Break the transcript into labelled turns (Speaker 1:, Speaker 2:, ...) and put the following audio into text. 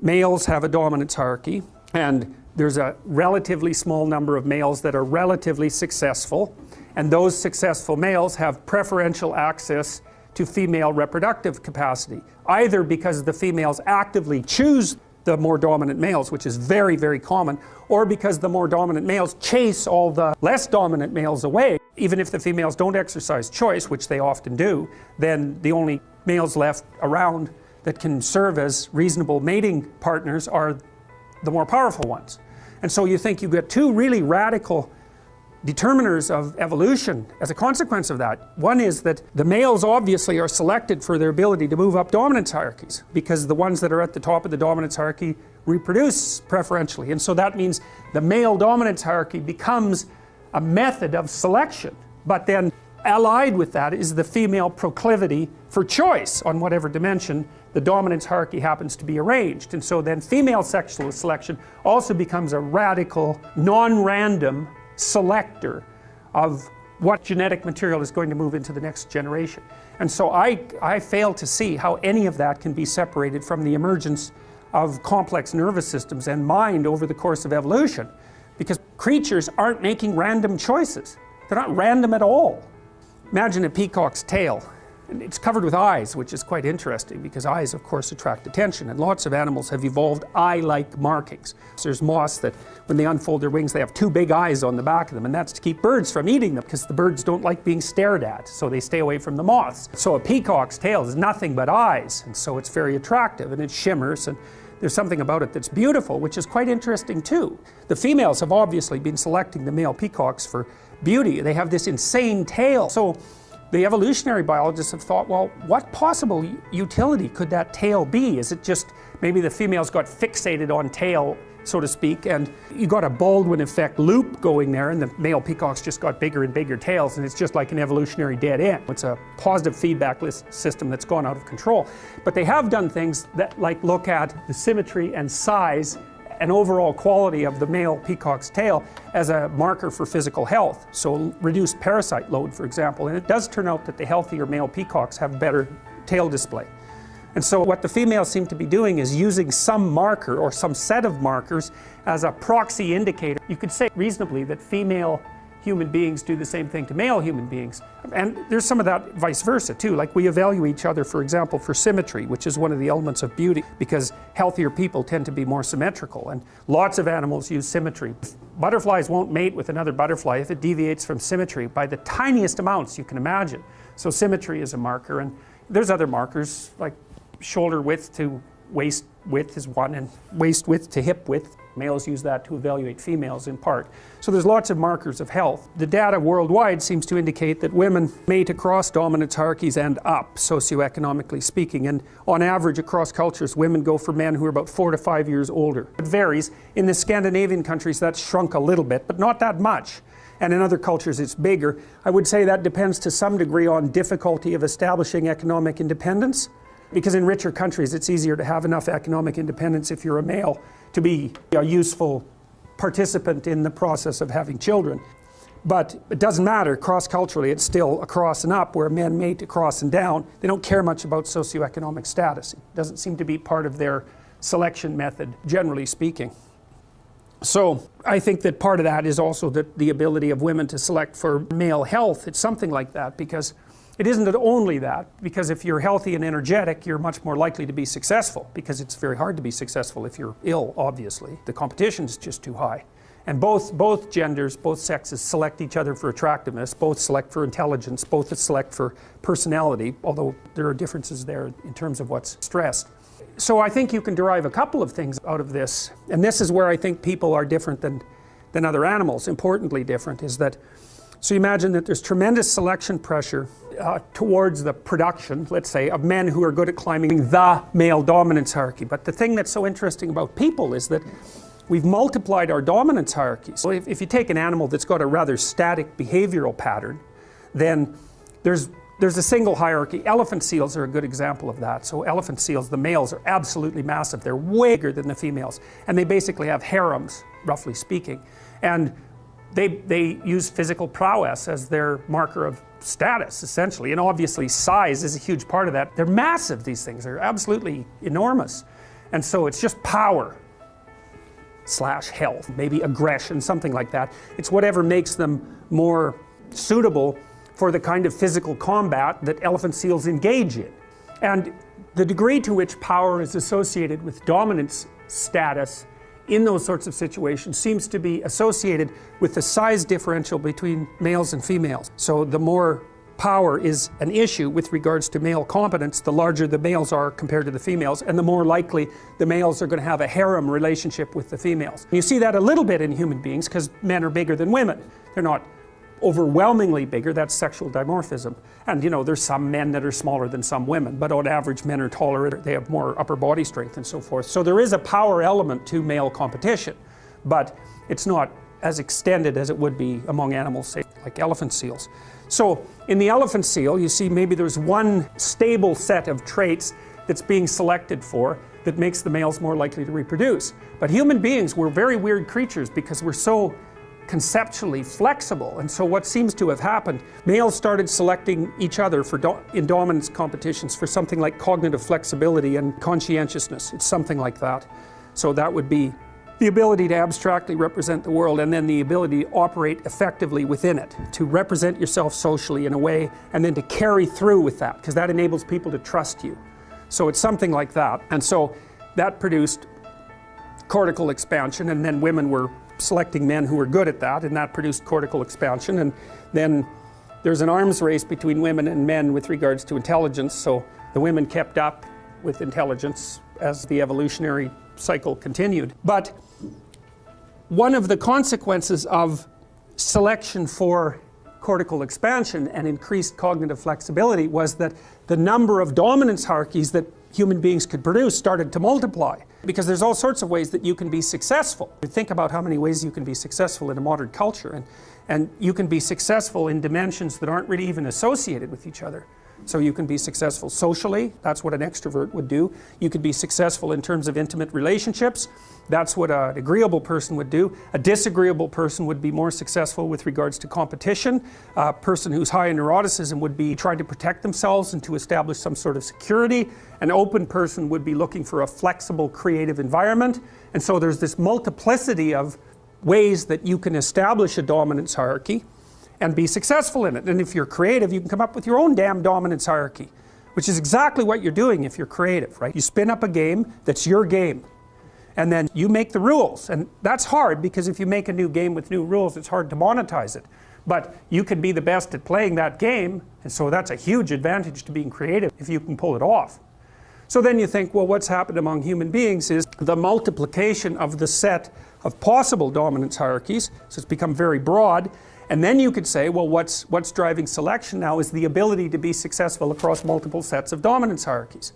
Speaker 1: males have a dominance hierarchy, and there's a relatively small number of males that are relatively successful, and those successful males have preferential access to female reproductive capacity, either because the females actively choose the more dominant males, which is very, very common, or because the more dominant males chase all the less dominant males away. Even if the females don't exercise choice, which they often do, then the only males left around that can serve as reasonable mating partners are the more powerful ones. And so you think you get two really radical determiners of evolution as a consequence of that. One is that the males obviously are selected for their ability to move up dominance hierarchies, because the ones that are at the top of the dominance hierarchy reproduce preferentially. And so that means the male dominance hierarchy becomes a method of selection. But then allied with that is the female proclivity for choice on whatever dimension the dominance hierarchy happens to be arranged. And so then female sexual selection also becomes a radical, non-random selector of what genetic material is going to move into the next generation. And so I fail to see how any of that can be separated from the emergence of complex nervous systems and mind over the course of evolution, because creatures aren't making random choices. They're not random at all. Imagine a peacock's tail. It's covered with eyes, which is quite interesting, because eyes of course attract attention, and lots of animals have evolved eye-like markings. So there's moths that when they unfold their wings they have two big eyes on the back of them, and that's to keep birds from eating them, because the birds don't like being stared at, so they stay away from the moths. So a peacock's tail is nothing but eyes, and so it's very attractive, and it shimmers, and there's something about it that's beautiful, which is quite interesting too. The females have obviously been selecting the male peacocks for beauty. They have this insane tail. So the evolutionary biologists have thought, well, what possible utility could that tail be? Is it just maybe the females got fixated on tail, so to speak, and you got a Baldwin effect loop going there, and the male peacocks just got bigger and bigger tails, and it's just like an evolutionary dead end. It's a positive feedback system that's gone out of control. But they have done things that like look at the symmetry and size and overall quality of the male peacock's tail as a marker for physical health. So reduced parasite load, for example, and it does turn out that the healthier male peacocks have better tail display. And so what the females seem to be doing is using some marker or some set of markers as a proxy indicator. You could say reasonably that female human beings do the same thing to male human beings. And there's some of that vice versa too. Like we evaluate each other, for example, for symmetry, which is one of the elements of beauty, because healthier people tend to be more symmetrical, and lots of animals use symmetry. Butterflies won't mate with another butterfly if it deviates from symmetry by the tiniest amounts you can imagine. So symmetry is a marker, and there's other markers like shoulder width to waist width is one, and waist width to hip width. Males use that to evaluate females in part. So there's lots of markers of health. The data worldwide seems to indicate that women mate across dominance hierarchies and up, socioeconomically speaking. And on average, across cultures, women go for men who are about 4 to 5 years older. It varies. In the Scandinavian countries, that's shrunk a little bit, but not that much. And in other cultures, it's bigger. I would say that depends to some degree on difficulty of establishing economic independence, because in richer countries, it's easier to have enough economic independence if you're a male to be a useful participant in the process of having children. But it doesn't matter, cross-culturally, it's still across and up, where men mate across and down. They don't care much about socioeconomic status. It doesn't seem to be part of their selection method, generally speaking. So I think that part of that is also the ability of women to select for male health. It's something like that, because it isn't only that, because if you're healthy and energetic, you're much more likely to be successful, because it's very hard to be successful if you're ill, obviously. The competition is just too high. And both genders, both sexes select each other for attractiveness, both select for intelligence, both select for personality, although there are differences there in terms of what's stressed. So I think you can derive a couple of things out of this, and this is where I think people are different than other animals, importantly different, is that, so you imagine that there's tremendous selection pressure towards the production, let's say, of men who are good at climbing the male dominance hierarchy. But the thing that's so interesting about people is that we've multiplied our dominance hierarchies. So if you take an animal that's got a rather static behavioral pattern, then there's a single hierarchy. Elephant seals are a good example of that. So elephant seals, the males are absolutely massive. They're way bigger than the females. And they basically have harems, roughly speaking. And they use physical prowess as their marker of status, essentially. And obviously size is a huge part of that. They're massive, these things. They're absolutely enormous. And so it's just power / health, maybe aggression, something like that. It's whatever makes them more suitable for the kind of physical combat that elephant seals engage in. And the degree to which power is associated with dominance status in those sorts of situations seems to be associated with the size differential between males and females. So the more power is an issue with regards to male competence, the larger the males are compared to the females, and the more likely the males are going to have a harem relationship with the females. You see that a little bit in human beings because men are bigger than women. They're not overwhelmingly bigger, that's sexual dimorphism. And you know, there's some men that are smaller than some women, but on average men are taller, they have more upper body strength and so forth. So there is a power element to male competition, but it's not as extended as it would be among animals, say, like elephant seals. So in the elephant seal, you see maybe there's one stable set of traits that's being selected for that makes the males more likely to reproduce. But human beings, we're very weird creatures because we're so conceptually flexible, and so what seems to have happened, males started selecting each other for in dominance competitions for something like cognitive flexibility and conscientiousness. It's something like that. So that would be the ability to abstractly represent the world, and then the ability to operate effectively within it, to represent yourself socially in a way, and then to carry through with that, because that enables people to trust you. So it's something like that. And so that produced cortical expansion, and then women were selecting men who were good at that, and that produced cortical expansion. And then there's an arms race between women and men with regards to intelligence, so the women kept up with intelligence as the evolutionary cycle continued. But one of the consequences of selection for cortical expansion and increased cognitive flexibility was that the number of dominance hierarchies that human beings could produce started to multiply, because there's all sorts of ways that you can be successful. Think about how many ways you can be successful in a modern culture, and you can be successful in dimensions that aren't really even associated with each other. So you can be successful socially, that's what an extrovert would do. You could be successful in terms of intimate relationships, that's what an agreeable person would do. A disagreeable person would be more successful with regards to competition. A person who's high in neuroticism would be trying to protect themselves and to establish some sort of security. An open person would be looking for a flexible, creative environment. And so there's this multiplicity of ways that you can establish a dominance hierarchy and be successful in it. And if you're creative, you can come up with your own damn dominance hierarchy, which is exactly what you're doing if you're creative, right? You spin up a game that's your game, and then you make the rules. And that's hard, because if you make a new game with new rules, it's hard to monetize it. But you can be the best at playing that game, and so that's a huge advantage to being creative if you can pull it off. So then you think, well, what's happened among human beings is the multiplication of the set of possible dominance hierarchies, so it's become very broad. And then you could say, well, what's driving selection now is the ability to be successful across multiple sets of dominance hierarchies.